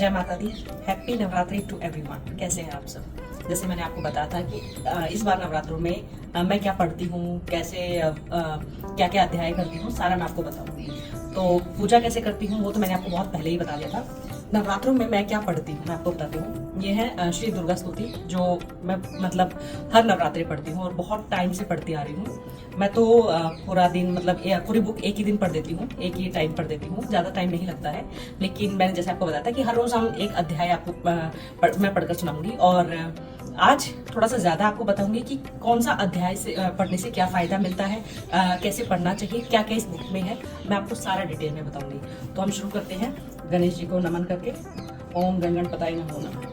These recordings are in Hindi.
जय माता दी। Happy Navratri to everyone. कैसे हैं आप सब? जैसे मैंने आपको बताया था कि इस बार नवरात्रों में मैं क्या पढ़ती हूँ, कैसे क्या क्या अध्याय करती हूँ, सारा मैं आपको बताऊंगी। तो पूजा कैसे करती हूँ वो तो मैंने आपको बहुत पहले ही बता दिया था। नवरात्रों में मैं क्या पढ़ती हूँ मैं आपको बताती हूँ। ये है श्री दुर्गा स्तुति, जो मैं मतलब हर नवरात्रि पढ़ती हूँ और बहुत टाइम से पढ़ती आ रही हूँ। मैं तो पूरा दिन मतलब पूरी बुक एक ही दिन पढ़ देती हूँ, एक ही टाइम पढ़ देती हूँ, ज़्यादा टाइम नहीं लगता है। लेकिन मैंने जैसे आपको बताया था कि हर रोज़ हम एक अध्याय आपको मैं पढ़कर सुनाऊंगी। और आज थोड़ा सा ज़्यादा आपको बताऊंगी कि कौन सा अध्याय से पढ़ने से क्या फ़ायदा मिलता है, कैसे पढ़ना चाहिए, क्या क्या इस बुक में है, मैं आपको सारा डिटेल में बताऊंगी। तो हम शुरू करते हैं गणेश जी को नमन करके। ओम गण गणपताय नमो नमः।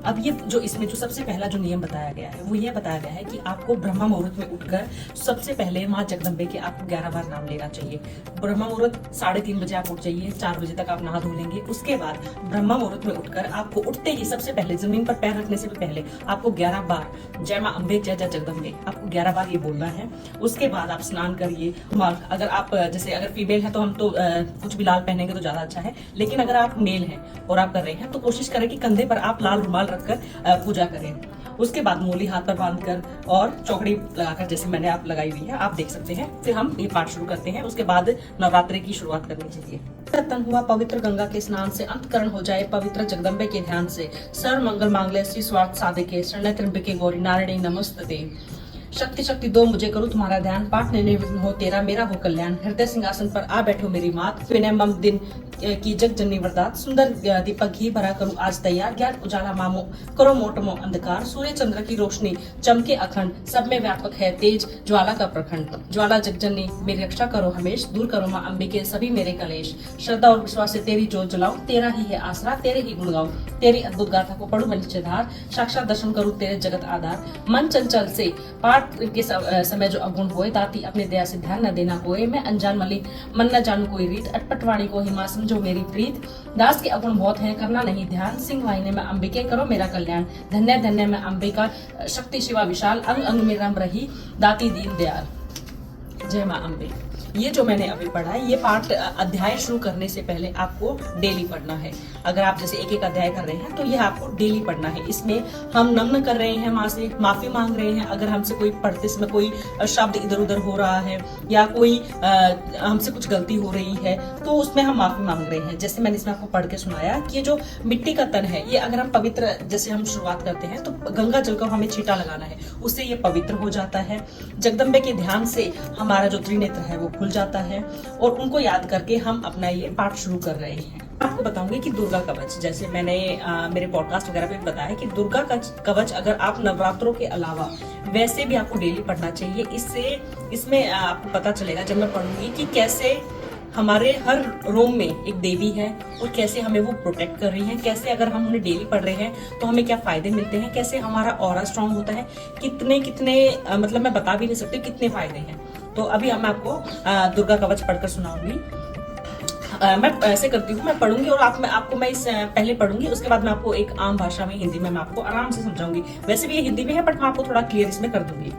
अब ये जो इसमें जो सबसे पहला जो नियम बताया गया है वो ये बताया गया है कि आपको ब्रह्म मुहूर्त में उठकर सबसे पहले माँ जगदम्बे के आपको 11 बार नाम लेना चाहिए। ब्रह्म मुहूर्त 3:30 बजे आप उठ जाइए, 4 बजे तक आप नहा धो लेंगे। उसके बाद ब्रह्म मुहूर्त में उठकर आपको उठते ही सबसे पहले जमीन पर पैर रखने से भी पहले आपको 11 बार जय माँ अम्बे जय जय जगदम्बे आपको 11 बार ये बोलना है। उसके बाद आप स्नान करिए। अगर आप जैसे अगर फीमेल है तो हम तो कुछ भी लाल पहनेंगे तो ज्यादा अच्छा है, लेकिन अगर आप मेल हैं और आप कर रहे हैं तो कोशिश करें कि कंधे पर आप लाल रुमाल रखकर पूजा करें। उसके बाद मूली हाथ पर बांधकर और चौकड़ी लगाकर जैसे मैंने आप लगाई हुई है, आप देख सकते हैं। फिर हम ये पाठ शुरू करते हैं। उसके बाद नवरात्रि की शुरुआत करनी चाहिए। तन हुआ पवित्र गंगा के स्नान से, अंतकरण हो जाए पवित्र जगदम्बे के ध्यान से। सर्व मंगल मांगल्ये श्री स्वार्थ साधिके, शरण्य त्र्यंबके गौरी नारायणी नमस्तुते। शक्ति शक्ति दो मुझे करूँ तुम्हारा ध्यान, पाठ निर्विघ्न हो तेरा मेरा हो कल्याण। हृदय सिंहासन पर आ बैठो मेरी मात, विनय मम दिन की जग जननी वरदात। सुंदर दीपक घी भरा करूँ आज तैयार, ज्ञान उजाला मामो करो मोटमो अंधकार। सूर्य चंद्र की रोशनी चमके अखंड, सब में व्यापक है तेज ज्वाला का प्रखंड। ज्वाला जग जननी मेरी रक्षा करो हमेश, दूर करो माँ अंबिके सभी मेरे कलेश। श्रद्धा और विश्वास से तेरी जोत जलाऊं, तेरा ही है आसरा तेरे ही गुण गाऊं। तेरी अद्भुत गाथा को पढ़ूं निश्चयधार, साक्षात दर्शन करूं तेरे जगत आधार। मन चंचल से पाठ के समय जो अवगुण होए, ताती अपने दया से ध्यान न देना कोई। मैं अनजान मलिक मन न जानू कोई रीत, अटपटवाणी को हिमा समझो मेरी प्रीत। दास के अवगुण बहुत हैं करना नहीं ध्यान, सिंह वाहिनी में अंबिके करो मेरा कल्याण। धन्य धन्य मैं अंबिका शक्ति शिवा विशाल, अंग अंग में रम रही दाती दीन दयाल। जय माँ अम्बे। ये जो मैंने अभी पढ़ा है ये पाठ अध्याय शुरू करने से पहले आपको डेली पढ़ना है। अगर आप जैसे एक एक अध्याय कर रहे हैं तो ये आपको डेली पढ़ना है। इसमें हम नम्न कर रहे हैं, माँ से माफी मांग रहे हैं। अगर हमसे कोई पढ़ते समय कोई शब्द इधर उधर हो रहा है या कोई हमसे कुछ गलती हो रही है तो उसमें हम माफी मांग रहे हैं। जैसे मैंने इसमें आपको पढ़ के सुनाया कि ये जो मिट्टी का तन है ये अगर हम पवित्र जैसे हम शुरुआत करते हैं तो गंगा जल का हमें छींटा लगाना है, उससे ये पवित्र हो जाता है। जगदम्बे के ध्यान से हमारा जो त्रिनेत्र है वो खुल जाता है और उनको याद करके हम अपना ये पाठ शुरू कर रहे हैं। आपको बताऊंगी कि दुर्गा कवच, जैसे मैंने मेरे पॉडकास्ट वगैरह पे बताया कि दुर्गा कवच अगर आप नवरात्रों के अलावा वैसे भी आपको डेली पढ़ना चाहिए। इसमें आपको पता चलेगा जब मैं पढ़ूंगी कि कैसे हमारे हर रोम में एक देवी है और कैसे हमें वो प्रोटेक्ट कर रही है, कैसे अगर हम उन्हें डेली पढ़ रहे हैं तो हमें क्या फायदे मिलते हैं, कैसे हमारा ऑरा स्ट्रांग होता है, कितने मतलब मैं बता भी नहीं सकती कितने फायदे हैं। तो अभी मैं आपको दुर्गा कवच पढ़कर सुनाऊंगी। मैं ऐसे करती हूँ, मैं पढ़ूंगी और आपको मैं इस पहले पढ़ूंगी, उसके बाद मैं आपको एक आम भाषा में हिंदी में मैं आपको आराम से समझाऊंगी। वैसे भी ये हिंदी में है बट मैं आपको थोड़ा क्लियर इसमें कर दूंगी।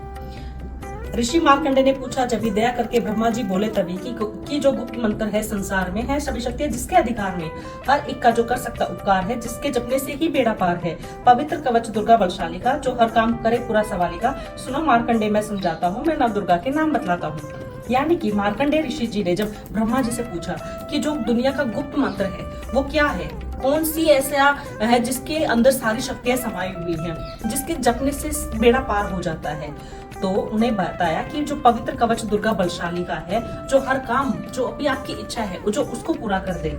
ऋषि मार्कंडे ने पूछा जब भी दया करके ब्रह्मा जी बोले तभी कि जो गुप्त मंत्र है संसार में है सभी शक्तियां जिसके अधिकार में, हर एक का जो कर सकता उपकार है, जिसके जपने से ही बेड़ा पार है। पवित्र कवच दुर्गा बलशाली का, जो हर काम करे पूरा सवाली का। सुनो मार्कंडे मैं समझाता हूँ, मैं नव दुर्गा के नाम बतलाता हूँ। यानी कि मार्कंडे ऋषि जी ने जब ब्रह्मा जी से पूछा कि जो दुनिया का गुप्त मंत्र है वो क्या है, कौन सी ऐसा है जिसके अंदर सारी शक्तियां समाई हुई हैं, जिसके जपने से बेड़ा पार हो जाता है, तो उन्हें बताया कि जो पवित्र कवच दुर्गा बलशाली का है, जो हर काम जो अभी आपकी इच्छा है जो उसको पूरा कर दे,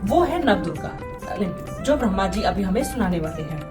वो है नव दुर्गा, जो ब्रह्मा जी अभी हमें सुनाने वाले हैं।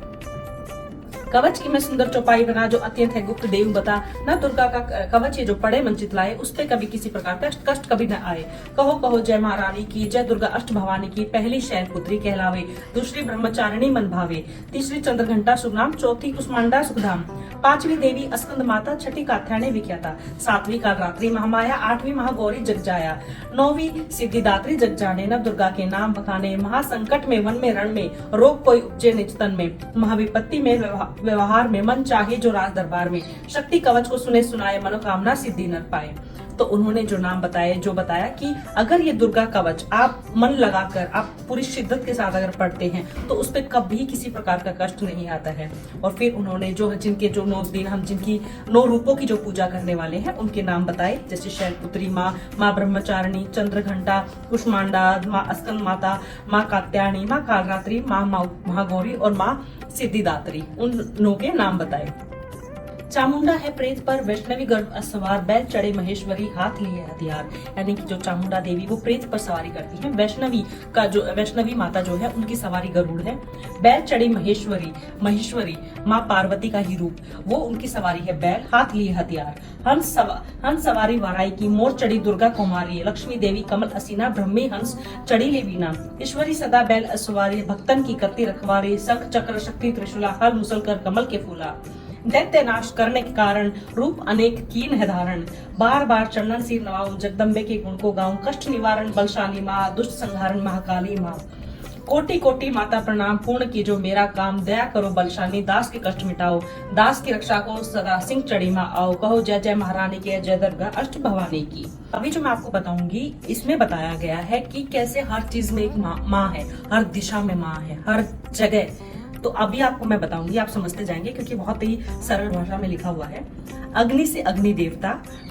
कवच की मैं सुंदर चौपाई बना, जो अत्यंत है गुप्त देव बता। न दुर्गा का कवच ये जो पड़े मंचित लाए, उस पे कभी किसी प्रकार का कष्ट कभी न आए। कहो कहो जय महारानी की, जय दुर्गा अष्ट भवानी की। पहली शैल पुत्री कहलावे, दूसरी ब्रह्मचारिणी मन भावे, तीसरी चंद्रघंटा सुनाम, चौथी कुष्मांडा सुखधाम। पांचवी देवी अस्कंद माता, छठी कात्यायनी विख्याता। सातवीं कालरात्रि महामाया, आठवीं महागौरी जग जाया। नौवीं सिद्धिदात्री जग जाने, नव दुर्गा के नाम बखाने। महासंकट में वन में रण में, रोग कोई उपजे निज तन में। महाविपत्ति में व्यवहार में, मन चाहे जो राज दरबार में। शक्ति कवच को सुने सुनाए, मनोकामना सिद्धि न पाए। तो उन्होंने जो नाम बताए, जो बताया कि अगर ये दुर्गा कवच आप मन लगाकर, आप पूरी शिद्दत के साथ अगर पढ़ते हैं तो उस पर कभी किसी प्रकार का कष्ट नहीं आता है। और फिर उन्होंने जिनके 9 दिन हम जिनकी 9 रूपों की जो पूजा करने वाले हैं उनके नाम बताए, जैसे शैलपुत्री माँ, माँ ब्रह्मचारिणी, चंद्रघंटा, कुष्मांडा, माँ स्कंद माता, माँ कात्यायनी, माँ कालरात्रि, माँ महागौरी और माँ सिद्धिदात्री, उन 9 के नाम बताए। चामुंडा है प्रेत पर वैष्णवी गर्भ सवार, बैल चढ़े महेश्वरी, हाथ लिए हथियार। यानी कि जो चामुंडा देवी वो प्रेत पर सवारी करती है। वैष्णवी माता जो है उनकी सवारी गरुड़ है। बैल चढ़ी महेश्वरी माँ पार्वती का ही रूप, वो उनकी सवारी है बैल, हाथ लिए हथियार। हंस सवारी वाराई की, मोर चढ़ी दुर्गा कुमारी, लक्ष्मी देवी कमल असीना, ब्रह्मी हंस चढ़ी ले वीणा। ईश्वरी सदा बैल असवारी, भक्तन की करती रखवारी, शंख चक्र शक्ति त्रिशूला, हल मुसल कर कमल के फूला। दैत्य नाश करने के कारण रूप अनेक कीन है धारण, बार बार चंदन सिर नवाऊं, जगदम्बे के गुण को गाऊं, कष्ट निवारण बलशाली माँ, दुष्ट संहारण महाकाली माँ। कोटि कोटि माता प्रणाम, पूर्ण की जो मेरा काम, दया करो बलशाली, दास के कष्ट मिटाओ, दास की रक्षा को सदा सिंह चढ़ी माँ आओ, कहो जय जय महारानी की, जय दुर्गा अष्ट भवानी की। अभी जो मैं आपको बताऊंगी इसमें बताया गया है कि कैसे हर चीज में एक माँ है, हर दिशा में माँ है, हर जगह। तो अभी आपको मैं बताऊंगी, आप समझते जाएंगे क्योंकि बहुत ही सरल भाषा में लिखा हुआ है। अग्नि से अग्नि देवता,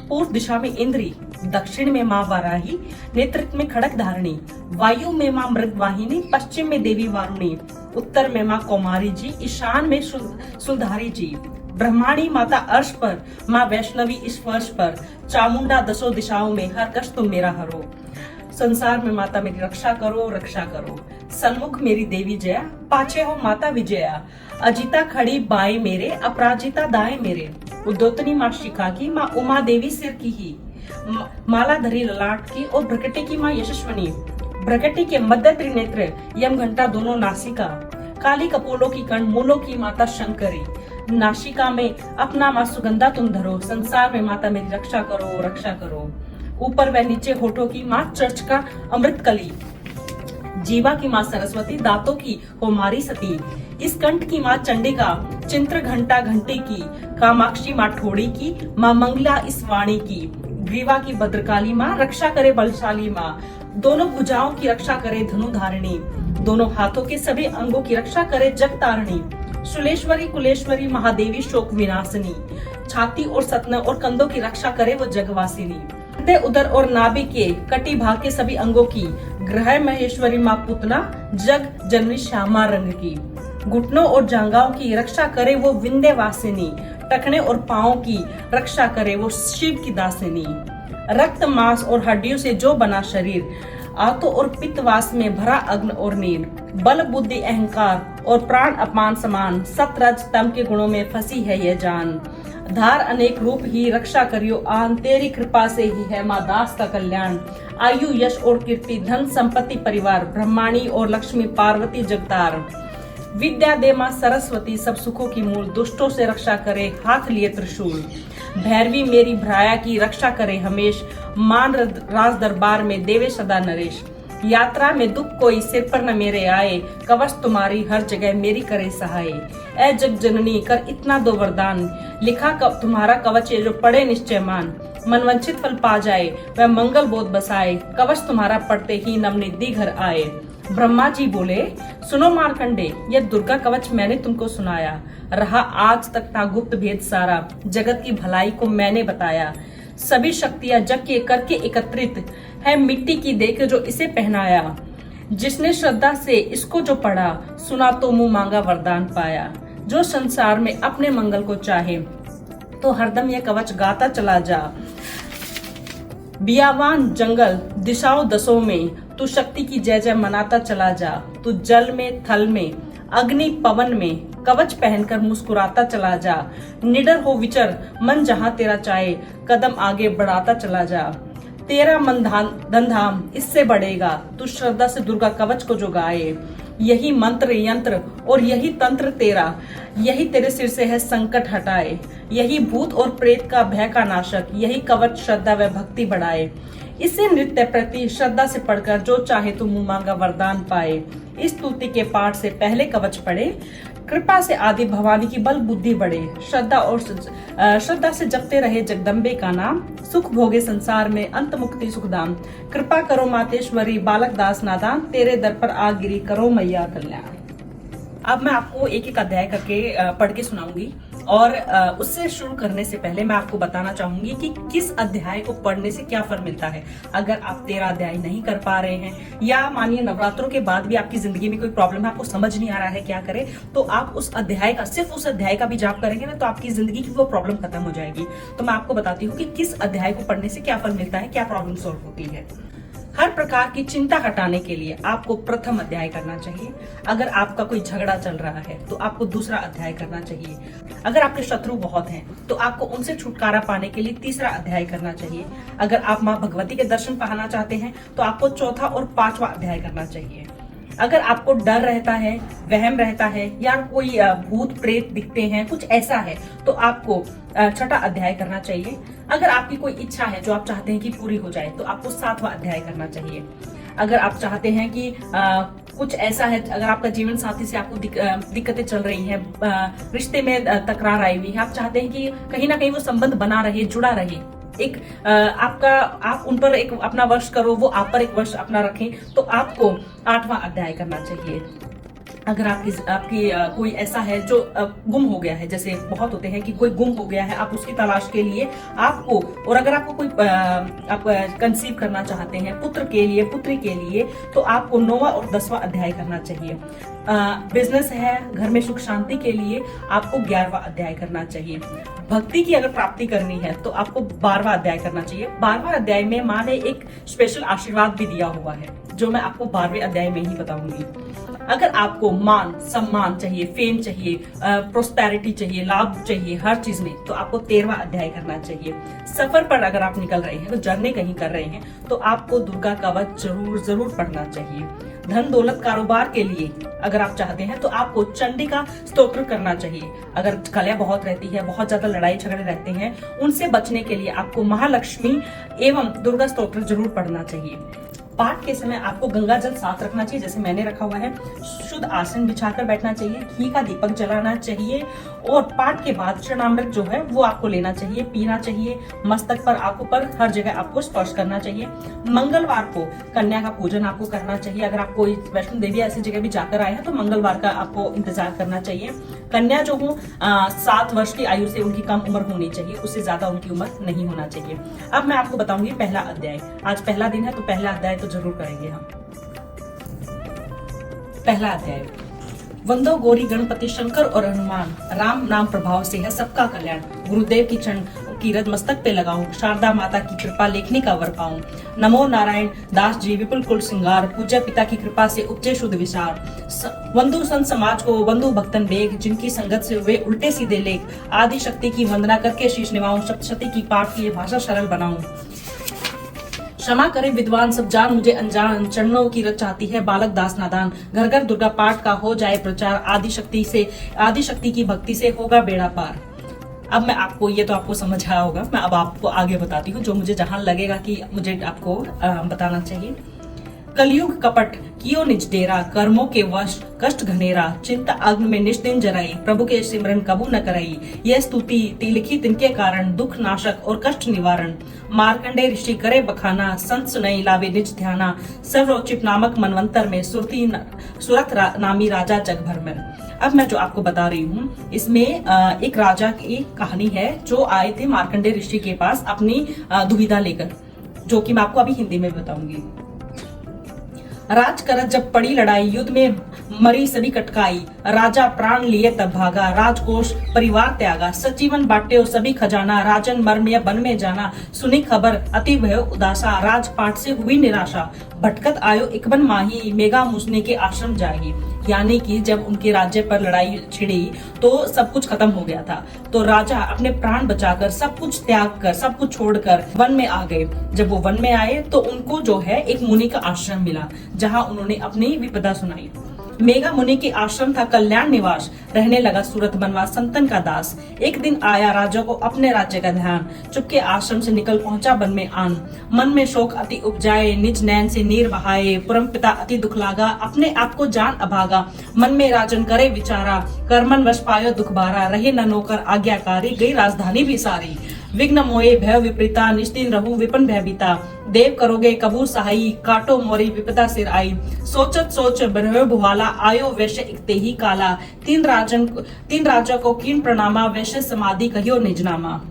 पूर्व दिशा में इंद्री, दक्षिण में माँ वाराही, नेतृत्व में खड़क धारणी, वायु में माँ मृगवाहिनी, पश्चिम में देवी वारुणी, उत्तर में माँ कौमारी जी, ईशान में सुधारी जी, ब्रह्माणी माता अर्श पर, माँ वैष्णवी इस फर्श पर, चामुंडा 10 दिशाओं में, हर कष्ट तुम मेरा हरो। संसार में माता मेरी रक्षा करो, रक्षा करो। सन्मुख मेरी देवी जया, पाछे हो माता विजया, अजिता खड़ी बाएं मेरे, अपराजिता दाएं मेरे। उद्योतनी माँ शिखा की, माँ उमा देवी सिर की ही, माला धरी ललाट की, और भ्रकटी की माँ यशस्वनी। भ्रकटी के मध्य त्रिनेत्र, यम घंटा दोनों नासिका, काली कपोलों की कण, मूलों की माता शंकरी। नासिका में अपना माँ सुगंधा तुम धरो, संसार में माता मेरी रक्षा करो, रक्षा करो। ऊपर व नीचे होठों की माँ चर्च का अमृत कली, जीवा की माँ सरस्वती, दांतों की होमारी सती, इस कंठ की माँ चंडिका, चिंत्र घंटा घंटी की, कामाक्षी माँ ठोड़ी की, माँ मंगला इस वाणी की। ग्रीवा की भद्रकाली माँ, रक्षा करे बलशाली माँ, दोनों भुजाओं की रक्षा करे धनुधारिणी, दोनों हाथों के सभी अंगों की रक्षा करे जगतारिणी। शुलेश्वरी कुलेश्वरी महादेवी शोक विनाशिनी, छाती और सतन और कंधों की रक्षा करे वो जगवासिनी। उदर और नाभि के कटी भाग के सभी अंगों की, ग्रह महेश्वरी माँ पुतना, जग जननी श्यामा रंग की। घुटनों और जांघाओं की रक्षा करे वो विंध्यवासिनी, टखने और पांवों की रक्षा करे वो शिव की दासिनी। रक्त मांस और हड्डियों से जो बना शरीर, आतो और पित्तवास में भरा अग्न और नीर, बल बुद्धि अहंकार और प्राण अपान समान, सत रज तम के गुणों में फंसी है ये जान। धार अनेक रूप ही रक्षा करियो आन, तेरी कृपा से ही है माँ दास का कल्याण। आयु यश और कीर्ति धन संपत्ति परिवार, ब्रह्माणी और लक्ष्मी पार्वती जगतार। विद्या दे माँ सरस्वती, सब सुखों की मूल, दुष्टों से रक्षा करे हाथ लिए त्रिशूल। भैरवी मेरी भ्राया की रक्षा करे हमेश, मान राज दरबार में देवे सदा नरेश। यात्रा में दुख कोई सिर पर न मेरे आए, कवच तुम्हारी हर जगह मेरी करे सहाय। ऐ जग जननी कर इतना दो वरदान, लिखा तुम्हारा कवच है जो पढ़े निश्चय मान। मनवंचित फल पा जाए वह मंगल बोध बसाए, कवच तुम्हारा पढ़ते ही नवनिधि घर आए। ब्रह्मा जी बोले सुनो मार्कंडे, यह दुर्गा कवच मैंने तुमको सुनाया, रहा आज तक था गुप्त भेद सारा, जगत की भलाई को मैंने बताया। सभी शक्तियां जग के करके एकत्रित है, मिट्टी की देकर जो इसे पहनाया। जिसने श्रद्धा से इसको जो पढ़ा, सुना तो मुंह मांगा वरदान पाया। जो संसार में अपने मंगल को चाहे, तो हरदम यह कवच गाता चला जा। बियावान जंगल दिशाओं 10 में, तू शक्ति की जय जय मनाता चला जा। तू जल में थल में अग्नि पवन में, कवच पहनकर मुस्कुराता चला जा। निडर हो विचर मन जहां तेरा चाहे, कदम आगे बढ़ाता चला जा। तेरा मन धनधाम इससे बढ़ेगा, तू श्रद्धा से दुर्गा कवच को जो गाए। यही मंत्र यंत्र और यही तंत्र तेरा, यही तेरे सिर से है संकट हटाए। यही भूत और प्रेत का भय का नाशक, यही कवच श्रद्धा व भक्ति बढ़ाए। इसे नृत्य प्रति श्रद्धा से पढ़कर जो चाहे तो मुंह मांगा वरदान पाए। इस स्तुति के पाठ से पहले कवच पढ़े, कृपा से आदि भवानी की बल बुद्धि बढ़े। श्रद्धा से जपते रहे जगदम्बे का नाम, सुख भोगे संसार में अंत मुक्ति सुखधाम। कृपा करो मातेश्वरी बालक दास नादान, तेरे दर पर आ गिरी करो मैया कल्याण। अब मैं आपको एक एक अध्याय करके पढ़ के सुनाऊंगी और उससे शुरू करने से पहले मैं आपको बताना चाहूंगी कि किस अध्याय को पढ़ने से क्या फल मिलता है। अगर आप 13 अध्याय नहीं कर पा रहे हैं या मानिए नवरात्रों के बाद भी आपकी जिंदगी में कोई प्रॉब्लम है, आपको समझ नहीं आ रहा है क्या करें, तो आप उस अध्याय का, सिर्फ उस अध्याय का भी जाप करेंगे ना, तो आपकी जिंदगी की वो प्रॉब्लम खत्म हो जाएगी। तो मैं आपको बताती हूँ कि किस अध्याय को पढ़ने से क्या फल मिलता है, क्या प्रॉब्लम सॉल्व होती है। हर प्रकार की चिंता हटाने के लिए आपको प्रथम अध्याय करना चाहिए। अगर आपका कोई झगड़ा चल रहा है तो आपको दूसरा अध्याय करना चाहिए। अगर आपके शत्रु बहुत हैं तो आपको उनसे छुटकारा पाने के लिए तीसरा अध्याय करना चाहिए। अगर आप माँ भगवती के दर्शन पाना चाहते हैं तो आपको चौथा और पांचवा अध्याय करना चाहिए। अगर आपको डर रहता है, वहम रहता है या कोई भूत प्रेत दिखते हैं, कुछ ऐसा है, तो आपको छठा अध्याय करना चाहिए। अगर आपकी कोई इच्छा है जो आप चाहते हैं कि पूरी हो जाए तो आपको सातवां अध्याय करना चाहिए। अगर आप चाहते हैं कि कुछ ऐसा है, अगर आपका जीवन साथी से आपको दिक्कतें चल रही हैं, रिश्ते में तकरार आई हुई है, आप चाहते हैं कि कहीं ना कहीं वो संबंध बना रहे, जुड़ा रहे, एक आप उन पर एक अपना वश करो, वो आप पर एक वश अपना रखें, तो आपको आठवां अध्याय करना चाहिए। अगर आपकी कोई ऐसा है जो गुम हो गया है, जैसे बहुत होते हैं कि कोई गुम हो गया है, आप उसकी तलाश के लिए आपको, और अगर आपको कोई आप कंसीव करना चाहते हैं पुत्र के लिए, पुत्री के लिए, तो आपको 9वां और 10वां अध्याय करना चाहिए। बिजनेस है, घर में सुख शांति के लिए आपको 11वां अध्याय करना चाहिए। भक्ति की अगर प्राप्ति करनी है तो आपको 12वां अध्याय करना चाहिए। 12वां अध्याय में माँ ने एक स्पेशल आशीर्वाद भी दिया हुआ है जो मैं आपको 12वें अध्याय में ही बताऊंगी। अगर आपको मान सम्मान चाहिए, फेम चाहिए, प्रोस्पेरिटी चाहिए, लाभ चाहिए हर चीज में, तो आपको 13वां अध्याय करना चाहिए। सफर पर अगर आप निकल रहे हैं, तो जर्नी कहीं कर रहे हैं, तो आपको दुर्गा कवच जरूर पढ़ना चाहिए। धन दौलत कारोबार के लिए अगर आप चाहते हैं तो आपको चंडी का स्तोत्र करना चाहिए। अगर कलह बहुत रहती है, बहुत ज्यादा लड़ाई झगड़े रहते हैं, उनसे बचने के लिए आपको महालक्ष्मी एवं दुर्गा स्तोत्र जरूर पढ़ना चाहिए। पाठ के समय आपको गंगा जल साथ रखना चाहिए, जैसे मैंने रखा हुआ है। शुद्ध आसन बिछाकर बैठना चाहिए, घी का दीपक जलाना चाहिए और पाठ के बाद चरणामृत जो है वो आपको लेना चाहिए, पीना चाहिए। मस्तक पर, आंखों पर, हर जगह आपको स्पर्श करना चाहिए। मंगलवार को कन्या का पूजन आपको करना चाहिए। अगर आप कोई वैष्णो देवी ऐसी जगह भी जाकर आए हैं तो मंगलवार का आपको इंतजार करना चाहिए। कन्या जो हो 7 वर्ष की आयु से उनकी कम उम्र होनी चाहिए, उससे ज्यादा उनकी उम्र नहीं होना चाहिए। अब मैं आपको बताऊंगी पहला अध्याय। आज पहला दिन है तो पहला अध्याय तो जरूर करेंगे हम। पहला अध्याय। वंदो गौरी गणपति शंकर और हनुमान, राम नाम प्रभाव से है सबका कल्याण। गुरुदेव की चरण की रज मस्तक पे लगाऊं, शारदा माता की कृपा लेखनी का वर पाऊं। नमो नारायण दास जी विपुल कुल सिंगार, पूज्य पिता की कृपा से उपजे शुद्ध विचार। बंधु संत समाज को बंधु भक्तन बेग, जिनकी संगत से वे उल्टे सीधे लेख। आदि शक्ति की वंदना करके शीश निभाऊं, सप्तशती की पाठ की भाषा सरल बनाऊं। क्षमा करे विद्वान सब जान मुझे अनजान, चरणों की रच चाहती है बालक दास नादान। घर घर दुर्गा पाठ का हो जाए प्रचार, आदि शक्ति की भक्ति से होगा बेड़ा पार। अब मैं आपको, ये तो आपको समझ आया होगा, मैं अब आपको आगे बताती हूँ जो मुझे जहां लगेगा कि मुझे आपको बताना चाहिए। कलयुग कपट कियो निज डेरा, कर्मों के वश कष्ट घनेरा। चिंता अग्नि में निष्दिन जराई, प्रभु के सिमरन कबू न कराई। यह स्तुति तिलखी तिनके कारण, दुख नाशक और कष्ट निवारण। मार्कंडे ऋषि करे बखाना, संत सुनई लावे निज ध्याना। सर्वोचित नामक मनवंतर में सुरत नामी राजा जग भर में। अब मैं जो आपको बता रही हूँ इसमें एक राजा की कहानी है जो आए थे मार्कंडे ऋषि के पास अपनी दुविधा लेकर, जो कि मैं आपको अभी हिंदी में बताऊंगी। राज करत जब पड़ी लड़ाई, युद्ध में मरी सभी कटकाई। राजा प्राण लिए तब भागा, राजकोष परिवार त्यागा। सजीवन बांटे सभी खजाना, राजन मर्म वन में जाना। सुनी खबर अति भय उदासा, राजपाट से हुई निराशा। भटकत आयो इकबन माही, मेघा मुसने के आश्रम जाही। यानी कि जब उनके राज्य पर लड़ाई छिड़ी तो सब कुछ खत्म हो गया था, तो राजा अपने प्राण बचाकर सब कुछ त्याग कर, सब कुछ छोड़कर वन में आ गए। जब वो वन में आए तो उनको जो है एक मुनि का आश्रम मिला, जहां उन्होंने अपनी विपदा सुनाई। मेघा मुनि के आश्रम था कल्याण निवास, रहने लगा सूरत बनवास संतन का दास। एक दिन आया राजा को अपने राज्य का ध्यान, चुपके आश्रम से निकल पहुंचा वन में आन। मन में शोक अति उपजाए, निज नैन से नीर बहाए, परम पिता अति दुख लागा, अपने आप को जान अभागा। मन में राजन करे विचारा, कर्मन वश पायो दुख बारा, रहे न नौकर आज्ञाकारी, गई राजधानी भी सारी। विघ्न मोए भय विपरीता, निश्चिन रहूं विपन भयभीता, देव करोगे कबूर सहाई, काटो मोरी विपदा सिर आई। सोचत सोच बरह भुवाला, आयो वैश्य इकते ही काला, तीन राजा को कीन प्रणामा, वैश्य समाधि कहियो निजनामा।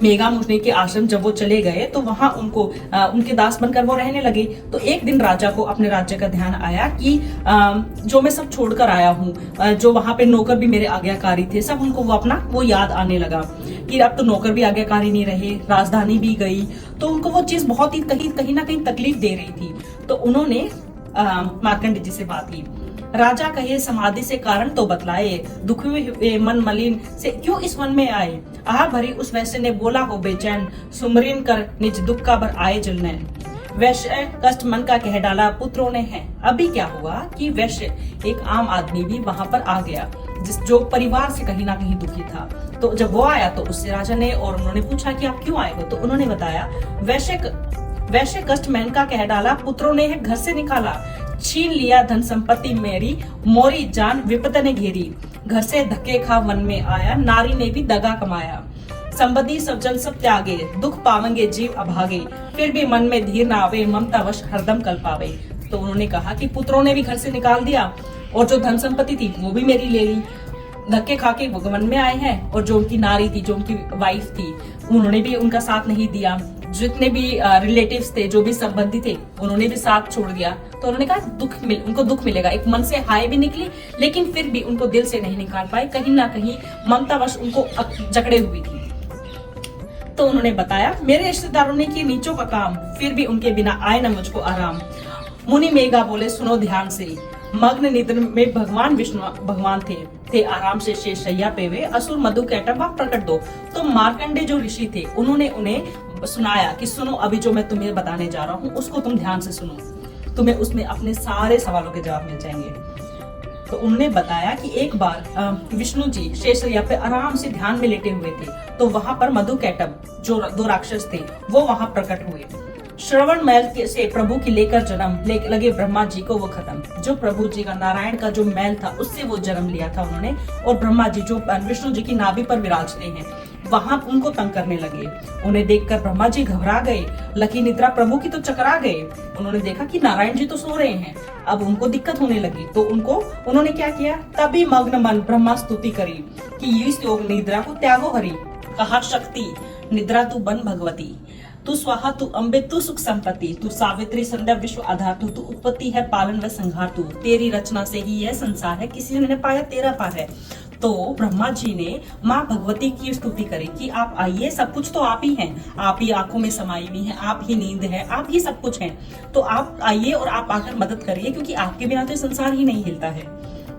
मेघा मुनि के आश्रम जब वो चले गए तो वहां उनको उनके दास बनकर वो रहने लगे। तो एक दिन राजा को अपने राज्य का ध्यान आया कि जो मैं सब छोड़कर आया हूँ, जो वहां पे नौकर भी मेरे आज्ञाकारी थे, सब उनको वो याद आने लगा कि अब तो नौकर भी आज्ञाकारी नहीं रहे, राजधानी भी गई। तो उनको वो चीज बहुत ही कहीं ना कहीं तकलीफ दे रही थी। तो उन्होंने मार्कंडेय जी से बात की। राजा कहे समाधि से कारण तो बतलाए, दुखी हुए मन मलिन से क्यों इस वन में आए। आह भरी उस वैश्य ने बोला हो बेचैन, सुमरिन कर निज दुख का भर आए जलनैन। वैश्य कष्ट मन का कह डाला, पुत्रों ने है। अभी क्या हुआ कि वैश्य एक आम आदमी भी वहां पर आ गया, जो परिवार से कहीं ना कहीं दुखी था। तो जब वो आया तो उससे राजा ने और उन्होंने पूछा कि आप क्यों आए हो। तो उन्होंने बताया, वैश्य कष्ट मन का कह डाला, पुत्रों ने है घर से निकाला, छीन लिया धन संपत्ति मेरी, मोरी जान विपद ने घेरी। घर से धक्के खा वन में आया, नारी ने भी दगा कमाया। संबंधी सज्जन सब त्यागे, दुख पावेंगे जीव अभागे, फिर भी मन में धीर न आवे, ममता वश हरदम कल पावे। तो उन्होंने कहा कि पुत्रों ने भी घर से निकाल दिया और जो धन संपत्ति थी वो भी मेरी ले ली, धक्के खा के वन में आए हैं। और जो उनकी नारी थी, जो उनकी वाइफ थी, उन्होंने भी उनका साथ नहीं दिया। जितने भी रिलेटिव्स थे, जो भी संबंधी थे, उन्होंने भी साथ छोड़ दिया। तो उन्होंने कहा उनको दुख मिलेगा। एक मन से हाय भी निकली, लेकिन फिर भी उनको दिल से नहीं निकाल पाए, कहीं ना कहीं ममतावश उनको जकड़े हुई थी। तो उन्होंने बताया, मेरे रिश्तेदारों ने किए नीचों का काम, फिर भी उनके बिना आए न मुझको आराम। मुनि मेघा बोले सुनो ध्यान से, मग्न निद्र में भगवान विष्णु भगवान थे आराम से शेष शैया पे वे, असुर मधु कैटभ प्रकट दो। तो मार्कंडेय जो ऋषि थे, उन्होंने उन्हें सुनाया कि सुनो, अभी जो मैं तुम्हें बताने जा रहा हूँ उसको तुम ध्यान से सुनो, तुम्हें उसमें अपने सारे सवालों के जवाब मिल जाएंगे। तो उन्होंने बताया कि एक बार विष्णु जी शेषशैया पे आराम से ध्यान में लेटे हुए थे, तो वहां पर मधु कैटभ जो 2 राक्षस थे वो वहां प्रकट हुए। श्रवण मैल से प्रभु की लेकर जन्म लगे ब्रह्मा जी को वो खत्म। जो प्रभु जी का नारायण का जो मैल था उससे वो जन्म लिया था उन्होंने। और ब्रह्मा जी जो विष्णु जी की नाभि पर विराजते हैं, वहां उनको तंग करने लगे। उन्हें देखकर ब्रह्मा जी घबरा गए, लकी निद्रा प्रभु की तो चकरा गए। उन्होंने देखा कि नारायण जी तो सो रहे हैं, अब उनको दिक्कत होने लगी। तो उन्होंने क्या किया, तभी मग्न मन ब्रह्मा स्तुति करी कि इस योग निद्रा को त्यागो हरि। कहा शक्ति निद्रा तू बन भगवती, तू स्वाहा तू अम्बे तू सुख संपत्ति, तू सावित्री संध्या विश्व आधार, तू उत्पत्ति है पालन व संहार, तू तेरी रचना से ही यह संसार है, किसी ने पाया तेरा पार है। तो ब्रह्मा जी ने माँ भगवती की स्तुति करी कि आप आइए, सब कुछ तो आप ही हैं, आप ही आंखों में समाई हुई हैं, आप ही नींद है, आप ही सब कुछ हैं। तो आप आइए और आप आकर मदद करिए, क्योंकि आपके बिना तो संसार ही नहीं हिलता है।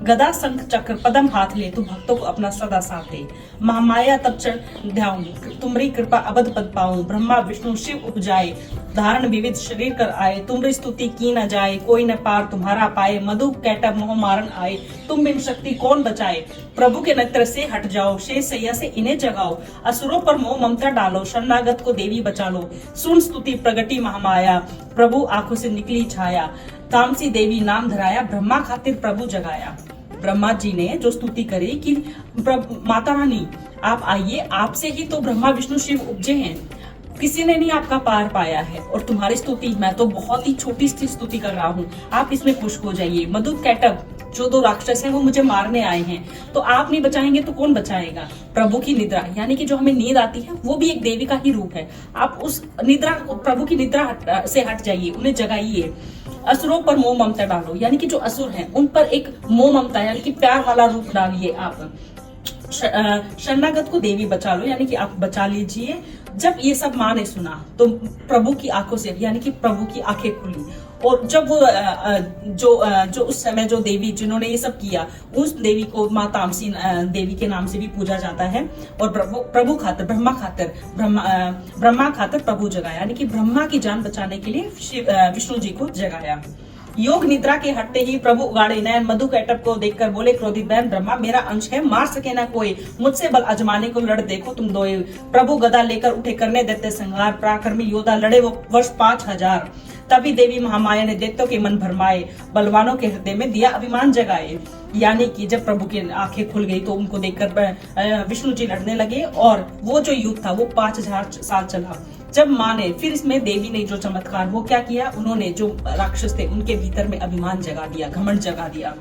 गदा शंख चक्र पदम हाथ ले, तू भक्तों को अपना सदा साथ दे। महामाया तब चढ़ ध्याऊं, तुम्हारी कृपा अबध पद पाऊं। ब्रह्मा विष्णु शिव उपजाए, धारण विविध शरीर कर आए। तुम्हारी स्तुति की न जाए, कोई न पार तुम्हारा पाए। मधु कैटभ मोह मारन आए, तुम बिन शक्ति कौन बचाए। प्रभु के नेत्र से हट जाओ, शेष सैया से इन्हें जगाओ। असुरों पर मोह ममता डालो, शरणागत को देवी बचा लो। सुन स्तुति प्रगति महामाया, प्रभु आंखों से निकली छाया। तामसी देवी नाम धराया, ब्रह्मा खातिर प्रभु जगाया। ब्रह्मा जी ने जो स्तुति करी कि माता रानी आप आइए, आपसे ही तो ब्रह्मा विष्णु शिव उपजे हैं, किसी ने नहीं आपका पार पाया है। और तुम्हारी स्तुति, मैं तो बहुत ही छोटी सी स्तुति कर रहा हूँ, आप इसमें खुश हो जाइए। मधु कैटभ जो 2 राक्षस हैं वो मुझे मारने आए हैं, तो आप नहीं बचाएंगे तो कौन बचाएगा। प्रभु की निद्रा, यानी कि जो हमें नींद आती है वो भी एक देवी का ही रूप है। आप उस निद्रा, प्रभु की निद्रा से हट जाइए, उन्हें जगाइए। असुरों पर मोह ममता डालो, यानी कि जो असुर हैं उन पर एक मोह ममता यानी कि प्यार वाला रूप डालिए आप। शरणागत को देवी बचा लो, यानी कि आप बचा लीजिए। जब ये सब माँ ने सुना तो प्रभु की आंखों से, यानी कि प्रभु की आंखें खुली। और जब वो जो उस समय जो देवी जिन्होंने ये सब किया, उस देवी को माँ तामसी देवी के नाम से भी पूजा जाता है। और प्रभु खातिर ब्रह्मा खातिर प्रभु जगाया, यानी कि ब्रह्मा की जान बचाने के लिए विष्णु जी को जगाया। योग निद्रा के हटते ही प्रभु उगाड़े नयन, मधु कैटभ को देखकर बोले क्रोधित बहन ब्रह्मा, मेरा अंश है, मार सके ना कोई, मुझसे बल अजमाने को लड़ देखो तुम दोए। प्रभु गदा लेकर उठे करने देते संहार, पराक्रमी योद्धा लड़े वो वर्ष 5000। तभी देवी महामाया ने दैत्यों के मन भरमाए, बलवानों के हृदय में दिया अभिमान जगाए। यानी कि जब प्रभु की आंखें खुल गई तो उनको देखकर विष्णु जी लड़ने लगे और वो जो युद्ध था वो 5000 साल चला। जब माँ ने फिर इसमें देवी ने जो चमत्कार वो क्या किया, उन्होंने जो राक्षस थे उनके भीतर में अभिमान जगा दिया, घमंड जगा दिया।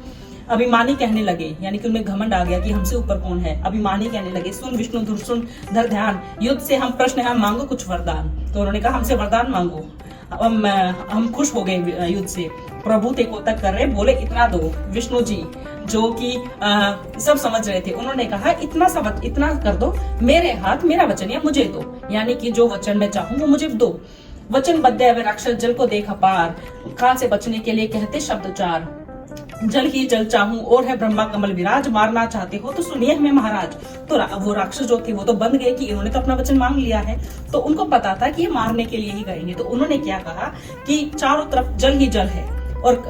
अभिमानी कहने लगे, यानी कि उनमें घमंड आ गया कि हमसे ऊपर कौन है। अभिमानी कहने लगे, सुन विष्णु धुर सुन धर ध्यान, युद्ध से हम प्रश्न है मांगो कुछ वरदान। तो उन्होंने कहा हमसे वरदान मांगो। हम खुश हो गए युद्ध से। प्रभु ते को तक कर रहे, बोले इतना दो। विष्णु जी जो कि सब समझ रहे थे, उन्होंने कहा इतना कर दो, मेरे हाथ मेरा वचन या मुझे दो, यानी कि जो वचन मैं चाहूँ वो मुझे दो। वचन बद्दे वे राक्षस जल को देख अपार, काल से बचने के लिए कहते शब्द उचार। जल ही जल चाहूं और है ब्रह्मा कमल विराज, मारना चाहते हो तो सुनिए हमें महाराज। तो वो राक्षस जो थे वो तो बंद गए कि इन्होंने तो अपना वचन मांग लिया है, तो उनको पता था कि ये मारने के लिए ही करेंगे। तो उन्होंने क्या कहा कि चारों तरफ जल ही जल है और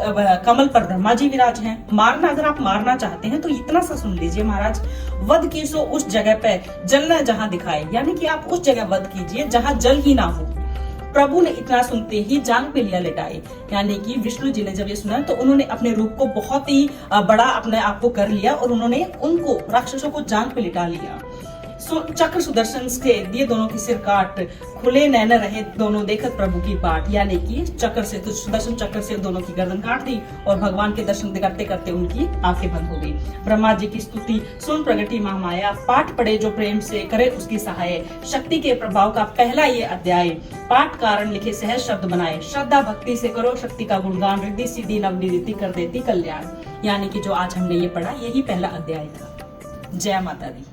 कमल पर ब्रह्मा जी विराज हैं, मारना अगर आप मारना चाहते हैं तो इतना सा सुन लीजिए महाराज, वध की सो उस जगह पे जल न जहां दिखाए, यानी कि आप उस जगह वध कीजिए जहां जल ही ना हो। प्रभु ने इतना सुनते ही जांग पे लिया लिटाए, यानी कि विष्णु जी ने जब ये सुना तो उन्होंने अपने रूप को बहुत ही बड़ा अपने आप को कर लिया और उन्होंने उनको राक्षसों को जांग पे लिटा लिया। चक्र सुदर्शन के दिए दोनों की सिर काट, खुले नैन रहे दोनों देखत प्रभु की बाट, यानी कि चक्र से तो सुदर्शन चक्र से दोनों की गर्दन काट दी और भगवान के दर्शन करते करते उनकी आंखें बंद हो गई। ब्रह्मा जी की स्तुति सुन प्रगति महामाया, पाठ पढ़े जो प्रेम से करे उसकी सहाय। शक्ति के प्रभाव का पहला ये अध्याय, पाठ कारण लिखे सहज शब्द बनाए। श्रद्धा भक्ति से करो शक्ति का गुणगान, रिद्धि सीधी नवनिधि कर देती कल्याण। यानी कि जो आज हमने ये पढ़ा यही पहला अध्याय था। जय माता दी।